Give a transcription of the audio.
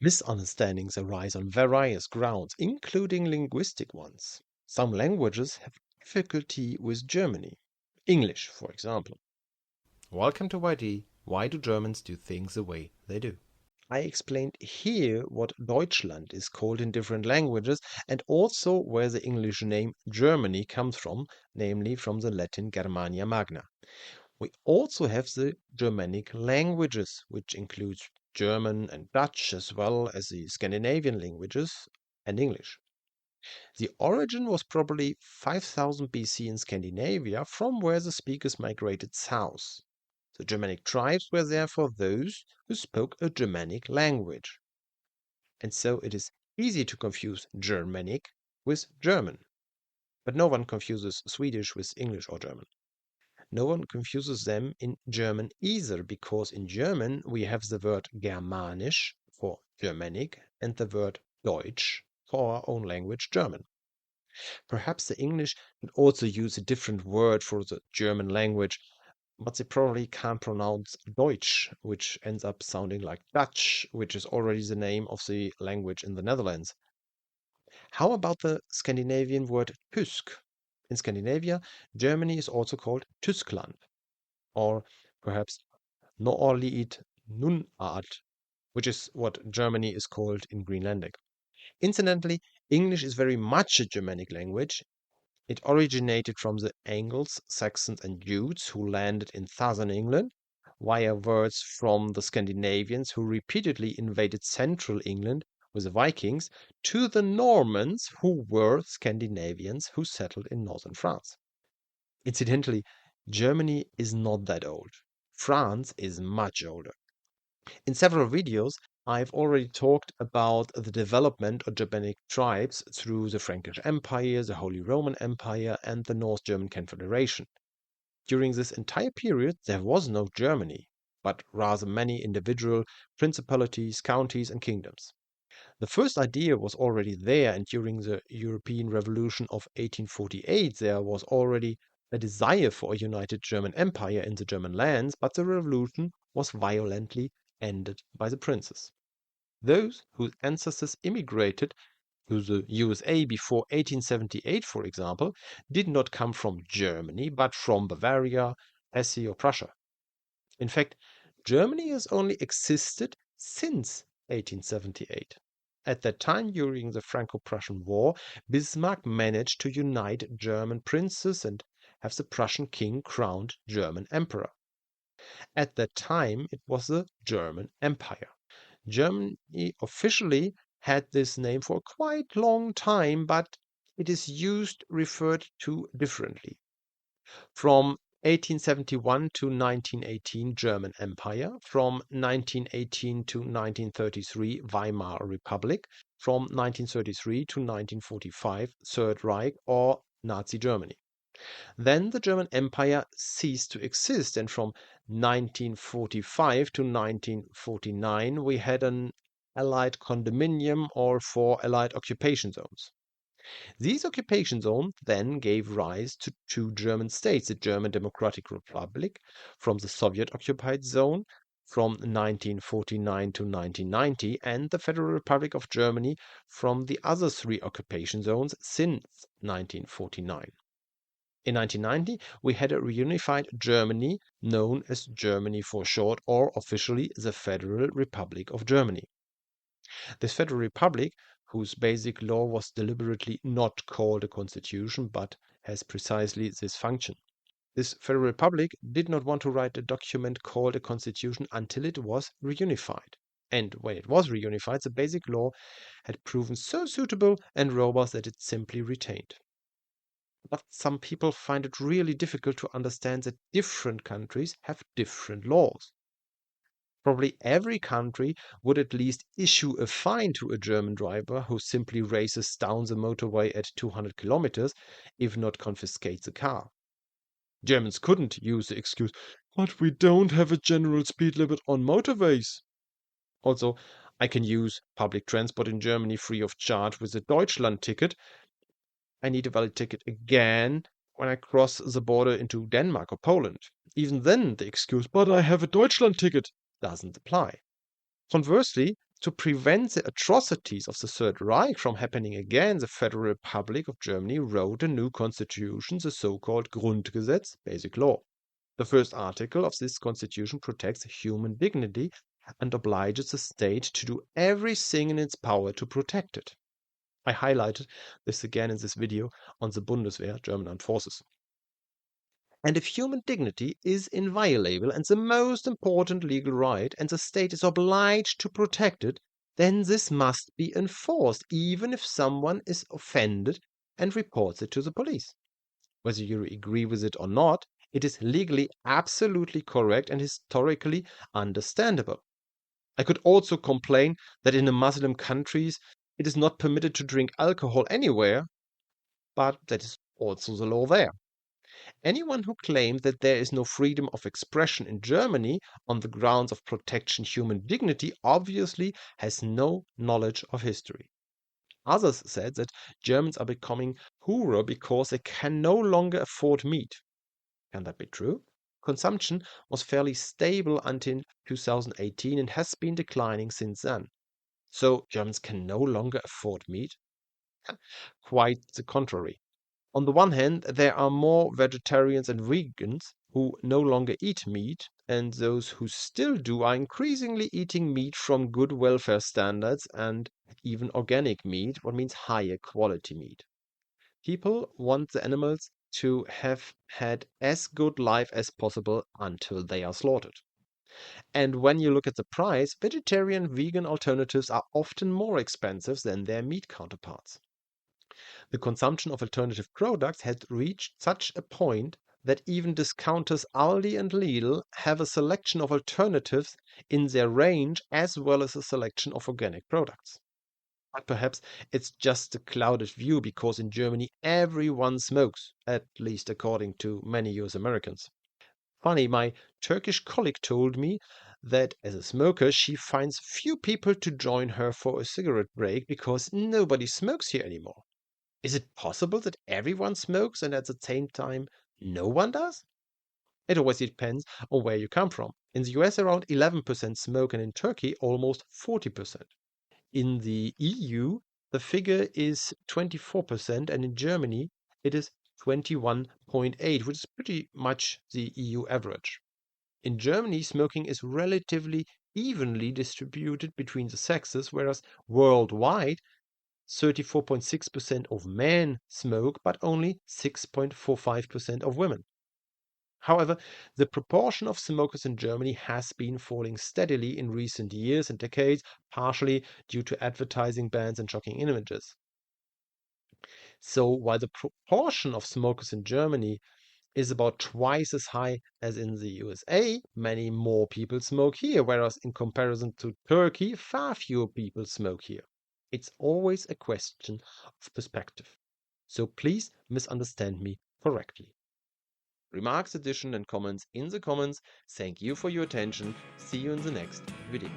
Misunderstandings arise on various grounds, including linguistic ones. Some languages have difficulty with Germany. English, for example. Welcome to YD. Why do Germans do things the way they do? I explained here what Deutschland is called in different languages and also where the English name Germany comes from, namely from the Latin Germania Magna. We also have the Germanic languages, which includes German and Dutch, as well as the Scandinavian languages and English. The origin was probably 5000 BC in Scandinavia, from where the speakers migrated south. The Germanic tribes were therefore those who spoke a Germanic language. And so it is easy to confuse Germanic with German. But no one confuses Swedish with English or German. No one confuses them in German either, because in German we have the word Germanisch for Germanic and the word Deutsch for our own language, German. Perhaps the English could also use a different word for the German language, but they probably can't pronounce Deutsch, which ends up sounding like Dutch, which is already the name of the language in the Netherlands. How about the Scandinavian word Tysk? In Scandinavia, Germany is also called Tyskland, or perhaps Noorliit Nunart, which is what Germany is called in Greenlandic. Incidentally, English is very much a Germanic language. It originated from the Angles, Saxons, and Jutes who landed in southern England, via words from the Scandinavians who repeatedly invaded central England with the Vikings, to the Normans who were Scandinavians who settled in northern France. Incidentally, Germany is not that old. France is much older. In several videos, I've already talked about the development of Germanic tribes through the Frankish Empire, the Holy Roman Empire, and the North German Confederation. During this entire period, there was no Germany, but rather many individual principalities, counties, and kingdoms. The first idea was already there, and during the European Revolution of 1848, there was already a desire for a united German Empire in the German lands, but the revolution was violently ended by the princes. Those whose ancestors immigrated to the USA before 1878, for example, did not come from Germany, but from Bavaria, Hesse, or Prussia. In fact, Germany has only existed since 1878. At that time, during the Franco-Prussian War, Bismarck managed to unite German princes and have the Prussian king crowned German emperor. At that time, it was the German Empire. Germany officially had this name for a quite long time, but it is used referred to differently. From 1871 to 1918, German Empire. From 1918 to 1933, Weimar Republic. From 1933 to 1945, Third Reich or Nazi Germany. Then the German Empire ceased to exist, and from 1945 to 1949 we had an Allied condominium or 4 Allied occupation zones. These occupation zones then gave rise to 2 German states, the German Democratic Republic from the Soviet-occupied zone from 1949 to 1990 and the Federal Republic of Germany from the other 3 occupation zones since 1949. In 1990, we had a reunified Germany known as Germany for short, or officially the Federal Republic of Germany. This Federal Republic, whose basic law was deliberately not called a constitution but has precisely this function. This Federal Republic did not want to write a document called a constitution until it was reunified. And when it was reunified, the basic law had proven so suitable and robust that it simply retained. But some people find it really difficult to understand that different countries have different laws. Probably every country would at least issue a fine to a German driver who simply races down the motorway at 200 kilometers, if not confiscates the car. Germans couldn't use the excuse, but we don't have a general speed limit on motorways. Also, I can use public transport in Germany free of charge with a Deutschland ticket. I need a valid ticket again when I cross the border into Denmark or Poland. Even then, the excuse, but I have a Deutschland ticket, doesn't apply. Conversely, To prevent the atrocities of the Third Reich from happening again, the Federal Republic of Germany wrote a new constitution, the so-called Grundgesetz, basic law. The first article of this constitution protects human dignity and obliges the state to do everything in its power to protect it. I highlighted this again in this video on the Bundeswehr, German armed forces. And if human dignity is inviolable and the most important legal right, and the state is obliged to protect it, then this must be enforced, even if someone is offended and reports it to the police. Whether you agree with it or not, it is legally absolutely correct and historically understandable. I could also complain that in the Muslim countries it is not permitted to drink alcohol anywhere, but that is also the law there. Anyone who claims that there is no freedom of expression in Germany on the grounds of protecting human dignity obviously has no knowledge of history. Others said that Germans are becoming poorer because they can no longer afford meat. Can that be true? Consumption was fairly stable until 2018 and has been declining since then. So Germans can no longer afford meat? Quite the contrary. On the one hand, there are more vegetarians and vegans who no longer eat meat, and those who still do are increasingly eating meat from good welfare standards and even organic meat, what means higher quality meat. People want the animals to have had as good life as possible until they are slaughtered. And when you look at the price, vegetarian vegan alternatives are often more expensive than their meat counterparts. The consumption of alternative products has reached such a point that even discounters Aldi and Lidl have a selection of alternatives in their range as well as a selection of organic products. But perhaps it's just a clouded view because in Germany everyone smokes, at least according to many US Americans. Funny, my Turkish colleague told me that as a smoker she finds few people to join her for a cigarette break because nobody smokes here anymore. Is it possible that everyone smokes and at the same time no one does? It always depends on where you come from. In the US, around 11% smoke, and in Turkey, almost 40%. In the EU, the figure is 24%, and in Germany, it is 21.8, which is pretty much the EU average. In Germany, smoking is relatively evenly distributed between the sexes, whereas worldwide, 34.6% of men smoke, but only 6.45% of women. However, the proportion of smokers in Germany has been falling steadily in recent years and decades, partially due to advertising bans and shocking images. So while the proportion of smokers in Germany is about twice as high as in the USA, many more people smoke here, whereas in comparison to Turkey, far fewer people smoke here. It's always a question of perspective. So please misunderstand me correctly. Remarks, addition, and comments in the comments. Thank you for your attention. See you in the next video.